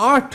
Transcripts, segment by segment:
8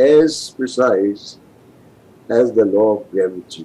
as precise as the law of gravity।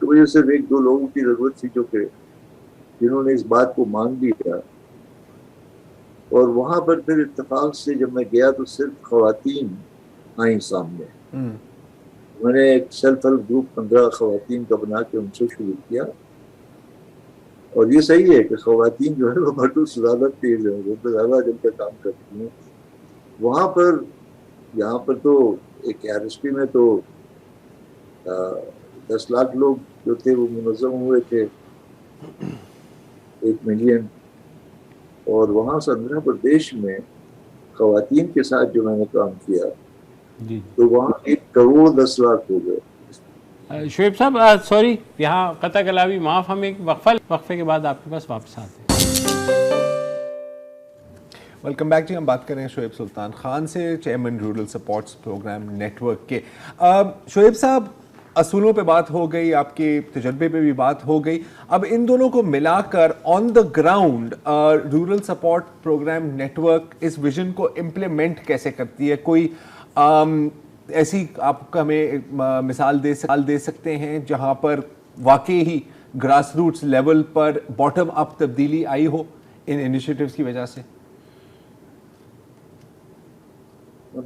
تو مجھے صرف ایک دو لوگوں کی ضرورت تھی جنہوں نے اس بات کو مان لیا. اور وہاں پر پھر اتفاق سے جب میں گیا تو صرف خواتین آئیں سامنے. میں نے ایک سیلف ہیلپ گروپ 15 خواتین کا بنا کے ان سے شروع کیا. اور یہ صحیح ہے کہ خواتین جو ہے وہ مردوں سے زیادہ تیز ہیں, وہ تو زیادہ دل کا کام کرتی ہیں. وہاں پر یہاں پر تو ایک RSP میں تو 10 لاکھ لوگ جو تھے وہ منظم ہوئے تھے, 1 ملین. اور وہاں سے آندھرا پردیش میں خواتین کے ساتھ جو میں نے کام کیا تو وہاں 1 کروڑ 10 لاکھ ہو گئے. شعیب صاحب سوری, یہاں قطع کلامی معاف, ہم ایک وقفے کے بعد آپ کے پاس واپس آتے ہیں. ویلکم بیک جی. ہم بات کر رہے ہیں شعیب سلطان خان سے, chairman rural supports programme network کے. شعیب صاحب, اصولوں پہ بات ہو گئی, آپ کے تجربے پہ بھی بات ہو گئی. اب ان دونوں کو ملا کر on the ground rural support programme network اس ویژن کو امپلیمنٹ کیسے کرتی ہے؟ کوئی ایسی آپ ہمیں مثال دے سکتے ہیں جہاں پر واقعی ہی گراس روٹس لیول پر باٹم اپ تبدیلی آئی ہو ان انیشیٹیوز کی وجہ سے؟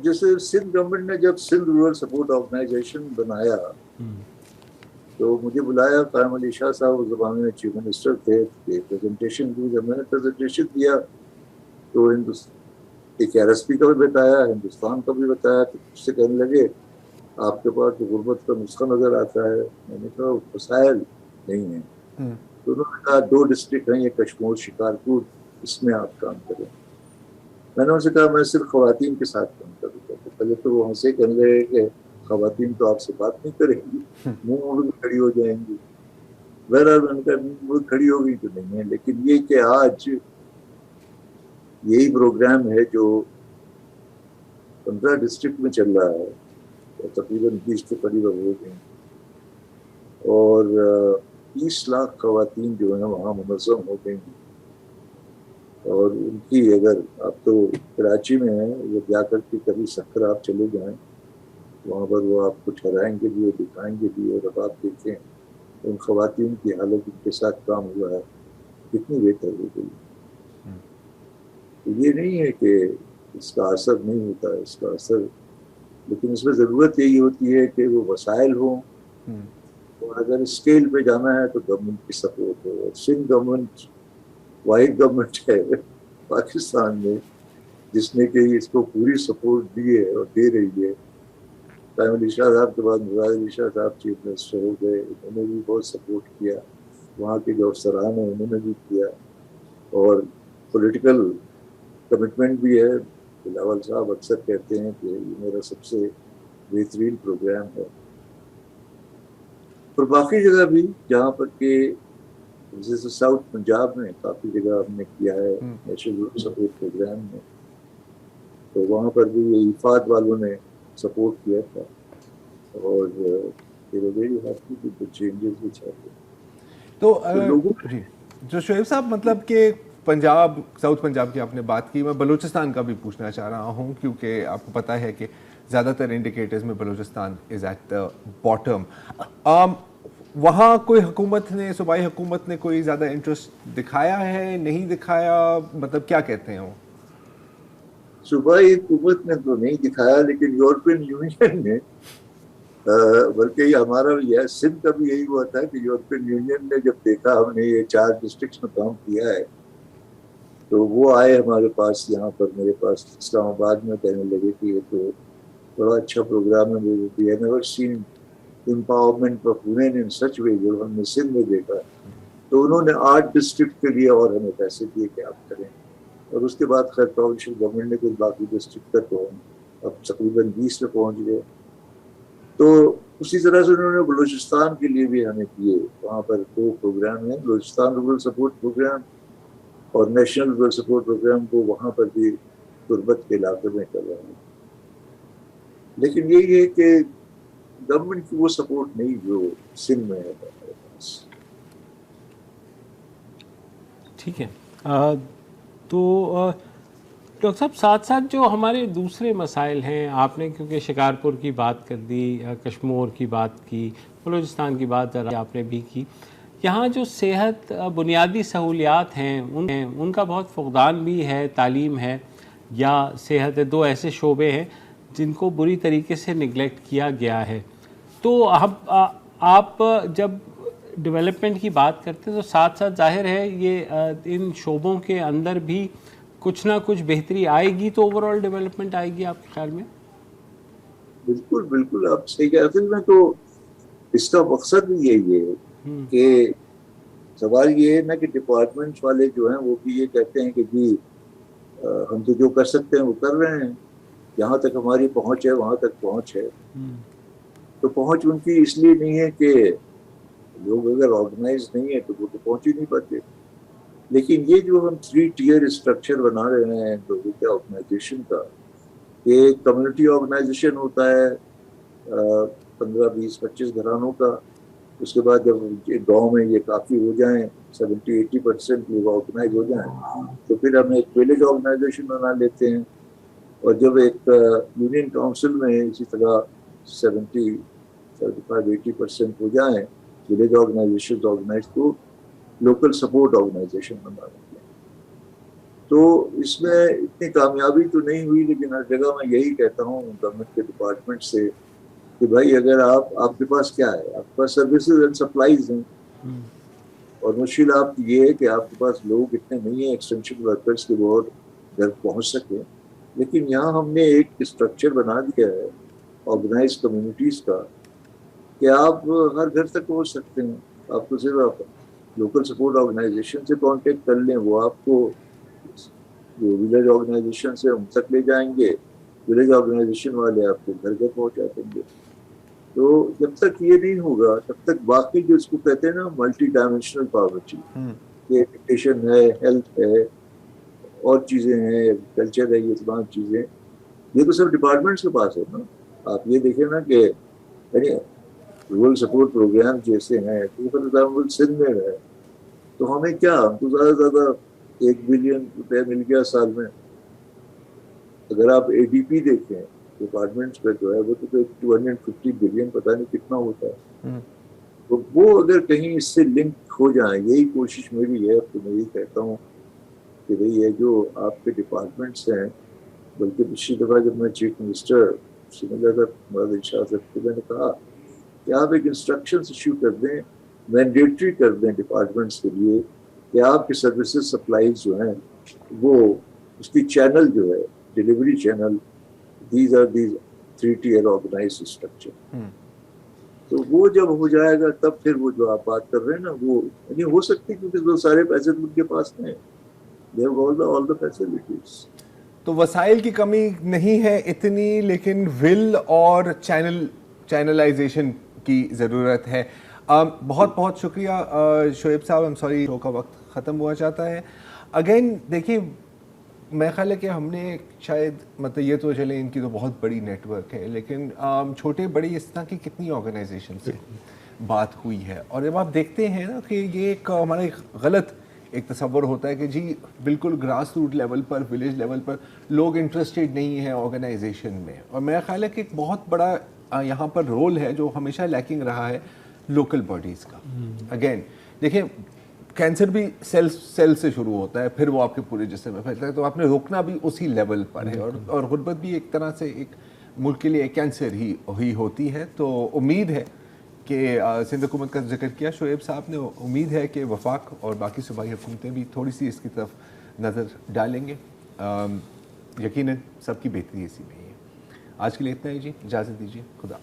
جیسے سندھ گورنمنٹ نے جب سندھ رورل سپورٹ آرگنائزیشن بنایا تو مجھے بلایا, قائم علی شاہ صاحب اس زمانے میں چیف منسٹر تھے, پریزنٹیشن دی. جب میں نے پریزنٹیشن دیا تو ایک RSP کا بھی بتایا, ہندوستان کا بھی بتایا, تو اس سے کہنے لگے آپ کے پاس تو غربت کا نسخہ نظر آتا ہے. میں نے کہا وسائل نہیں ہیں. تو انہوں نے کہا 2 ڈسٹرکٹ ہیں, یہ کشمور شکارپور, اس میں آپ کام کریں. میں نے ان سے کہا میں صرف خواتین کے ساتھ کام کروں گا. تو پہلے تو وہ ہنسے, کہنے لگے کہ خواتین تو آپ سے بات نہیں کریں گی, منہ مڑ کے کھڑی ہو جائیں گی. بہرحال میں نے کہا منہ مڑ کھڑی ہو گئی تو نہیں ہے, لیکن یہ کہ آج یہی پروگرام ہے جو 15 ڈسٹرکٹ میں چل رہا ہے, اور تقریباً 20 کے قریب ہو گئے ہیں, اور 30 لاکھ خواتین جو ہیں وہاں منظم ہو گئی ہیں. اور ان کی اگر آپ تو کراچی میں ہیں, وہ جا کر کے کبھی سکر آپ چلے جائیں, وہاں پر وہ آپ کو ٹھہرائیں گے بھی اور دکھائیں گے بھی, اور اب آپ دیکھیں ان خواتین کی حالت ان کے ساتھ کام ہوا ہے کتنی بہتر ہو گئی. تو یہ نہیں ہے کہ اس کا اثر نہیں ہوتا ہے, اس کا اثر, لیکن اس میں ضرورت یہی ہوتی ہے کہ وہ وسائل ہوں, اور اگر اسکیل پہ جانا ہے تو گورنمنٹ کی سپورٹ ہو. سندھ گورنمنٹ واحد گورنمنٹ ہے پاکستان میں جس نے کہ اس کو پوری سپورٹ دی ہے اور دے رہی ہے. قائم علی شاہ صاحب کے بعد مراد علی شاہ صاحب چیف منسٹر ہو گئے, انہوں نے بھی بہت سپورٹ کیا. وہاں کے جو افسران ہیں انہوں نے بھی کیا, اور پولیٹیکل کمٹمنٹ بھی ہے. بلاول صاحب اکثر کہتے ہیں کہ یہ میرا سب سے بہترین پروگرام ہے. اور باقی جگہ بھی جہاں پر کہ جیسے ساؤتھ پنجاب میں کافی جگہ ہم نے کیا ہے نیشنل رورل سپورٹ پروگرام میں, تو وہاں پر بھی یہ افاد والوں نے سپورٹ کیا تھا, اور چینجز. تو جو شعیب صاحب مطلب کہ پنجاب, ساؤتھ پنجاب کی آپ نے بات کی, میں بلوچستان کا بھی پوچھنا چاہ رہا ہوں, کیونکہ آپ کو پتہ ہے کہ زیادہ تر انڈیکیٹرز میں بلوچستان از ایٹ دا باٹم. وہاں کوئی حکومت نے, صوبائی حکومت نے کوئی زیادہ انٹرسٹ دکھایا ہے, نہیں دکھایا, مطلب کیا کہتے ہیں وہ؟ صوبائی حکومت نے تو نہیں دکھایا, لیکن یورپین یونین نے, بلکہ یہ ہمارا بھی ہے, سندھ کا بھی یہی ہوا تھا کہ یورپین یونین نے جب دیکھا ہم نے یہ 4 ڈسٹرکٹس میں کام کیا ہے, تو وہ آئے ہمارے پاس, یہاں پر میرے پاس اسلام آباد میں, کہنے لگے کہ یہ تو بڑا اچھا پروگرام ہے. We have never seen empowerment of women in such way, جو ہم نے سندھ میں دیکھا. تو انہوں نے 8 ڈسٹرکٹ کے لیے اور ہمیں پیسے دیے کہ آپ کریں, اور اس کے بعد خیر پروونشل گورنمنٹ نے کچھ باقی ڈسٹرکٹ تک تو اب تقریباً 20 میں پہنچ گئے. تو اسی طرح سے انہوں نے بلوچستان کے لیے بھی ہمیں کیے. وہاں پر 2 پروگرام ہیں, بلوچستان رورل سپورٹ پروگرام اور نیشنل رورل سپورٹ پروگرام, کو وہاں پر بھی غربت کے علاقے میں کر رہے ہیں. لیکن یہی ہے کہ گورنمنٹ کی وہ سپورٹ نہیں جو سندھ میں ہے ہمارے پاس. ٹھیک ہے, تو ڈاکٹر صاحب ساتھ ساتھ جو ہمارے دوسرے مسائل ہیں، آپ نے کیونکہ شکارپور کی بات کر دی، کشمور کی بات کی، بلوچستان کی بات آپ نے بھی کی، یہاں جو صحت بنیادی سہولیات ہیں ان کا بہت فقدان بھی ہے، تعلیم ہے یا صحت ہے، دو ایسے شعبے ہیں جن کو بری طریقے سے نگلیکٹ کیا گیا ہے. تو آپ جب ڈیولپمنٹ کی بات کرتے ہیں تو ساتھ ساتھ ظاہر ہے یہ ان شعبوں کے اندر بھی کچھ نہ کچھ بہتری آئے گی تو اوور آل ڈیولپمنٹ آئے گی آپ کے خیال میں؟ بالکل بالکل آپ صحیح کہہ رہے ہیں. میں تو اس کا مقصد بھی یہی ہے کہ سوال یہ ہے نا کہ ڈپارٹمنٹس والے جو ہیں وہ بھی یہ کہتے ہیں کہ جی ہم تو جو کر سکتے ہیں وہ کر رہے ہیں، جہاں تک ہماری پہنچ ہے وہاں تک پہنچ ہے. تو پہنچ ان کی اس لیے نہیں ہے کہ لوگ اگر آرگنائز نہیں ہے تو وہ تو پہنچ ہی نہیں پاتے. لیکن یہ جو ہم 3 ٹیئر اسٹرکچر بنا رہے ہیں لوگوں کے آرگنائزیشن کا، یہ کمیونٹی آرگنائزیشن ہوتا ہے 15 20 25 گھرانوں کا. اس کے بعد جب گاؤں میں یہ کافی ہو جائیں 70-80% لوگ آرگنائز ہو جائیں تو پھر ہم ایک ولیج آرگنائزیشن بنا لیتے ہیں. اور جب ایک یونین کاؤنسل میں اسی طرح 75-80% ہو جائیں ولیج آرگنائزیشن آرگنائز تو لوکل سپورٹ آرگنائزیشن بنا لیتے ہیں. تو اس میں اتنی کامیابی تو نہیں ہوئی، لیکن ہر جگہ میں یہی کہتا ہوں گورنمنٹ کے ڈپارٹمنٹ سے کہ بھائی اگر آپ کے پاس کیا ہے، آپ کے پاس سروسز اینڈ سپلائیز ہیں، اور مشکل آپ کی یہ ہے کہ آپ کے پاس لوگ اتنے نہیں ہیں ایکسٹینشن ورکرز کے بہت گھر پہنچ سکیں. لیکن یہاں ہم نے ایک اسٹرکچر بنا دیا ہے آرگنائز کمیونٹیز کا کہ آپ ہر گھر تک پہنچ سکتے ہیں. آپ کو صرف لوکل سپورٹ آرگنائزیشن سے کانٹیکٹ کر لیں، وہ آپ کو جو ولیج آرگنائزیشن سے ہم تک لے جائیں گے، ولیج آرگنائزیشن والے آپ کو گھر گھر پہنچا دیں گے. تو جب تک یہ نہیں ہوگا تب تک باقی جو اس کو کہتے ہیں نا ملٹی ڈائمینشنل پاورٹی، یہ ایجوکیشن ہے، ہیلتھ ہے، اور چیزیں ہیں، کلچر ہے، یہ تمام چیزیں یہ تو سب ڈپارٹمنٹس کے پاس ہے نا. آپ یہ دیکھیں نا کہ یعنی رورل سپورٹ پروگرام جیسے ہیں تو فار ایگزامپل سندھ میں ہے تو ہمیں کیا، ہم تو زیادہ سے زیادہ 1 بلین روپے مل گیا سال میں. اگر آپ اے ڈی پی دیکھیں ڈپارٹمنٹس پہ جو ہے وہ تو 250 بلین پتہ نہیں کتنا ہوتا ہے. تو وہ اگر کہیں اس سے لنک ہو جائیں، یہی کوشش میری ہے. تو میں یہی کہتا ہوں کہ بھئی یہ جو آپ کے ڈپارٹمنٹس ہیں، بلکہ پچھلی دفعہ جب میں چیف منسٹر سے ملا تھا مراد شاہ صاحب کو، میں نے کہا کہ آپ ایک انسٹرکشنز ایشو کر دیں، مینڈیٹری کر دیں ڈپارٹمنٹس کے لیے کہ آپ کے سروسز سپلائیز جو ہیں وہ اس کی چینل جو ہے delivery channel, these are these 3 tier organised structure. تو وہ جب ہو جائے گا تب پھر وہ جو آپ بات کر رہے ہیں نا وہ یعنی ہو سکتی، کیونکہ وہ سارے پیسے تو ان کے پاس ہیں. They have all the facilities. تو وسائل کی کمی نہیں ہے اتنی، لیکن ول اور چینلائزیشن کی ضرورت ہے. بہت بہت شکریہ شعیب صاحب. I'm sorry شو کا وقت ختم ہوا چاہتا ہے. اگین دیکھیں میں خیال ہے کہ ہم نے شاید مطلب یہ تو چلے ان کی تو بہت بڑی نیٹ ورک ہے، لیکن چھوٹے بڑی اس طرح کی کتنی آرگنائزیشن سے بات ہوئی ہے. اور جب آپ دیکھتے ہیں نا کہ یہ ایک ہمارا ایک غلط ایک تصور ہوتا ہے کہ جی بالکل گراس روٹ لیول پر، ولیج لیول پر لوگ انٹرسٹیڈ نہیں ہیں آرگنائزیشن میں. اور میرا خیال ہے کہ ایک بہت بڑا یہاں پر رول ہے جو ہمیشہ لیکنگ رہا ہے لوکل باڈیز کا. اگین دیکھیں کینسر بھی سیل سے شروع ہوتا ہے، پھر وہ آپ کے پورے جسم میں پھیلتا ہے، تو آپ نے روکنا بھی اسی لیول پر ہے. اور غربت بھی ایک طرح سے ایک ملک کے لیے ایک کینسر ہی ہوتی ہے. تو امید ہے کہ سندھ حکومت کا ذکر کیا شعیب صاحب نے، امید ہے کہ وفاق اور باقی صوبائی حکومتیں بھی تھوڑی سی اس کی طرف نظر ڈالیں گے. یقیناً سب کی بہتری اسی میں ہی ہے. آج کے لیے اتنا ہی جی، اجازت دیجیے. خدا.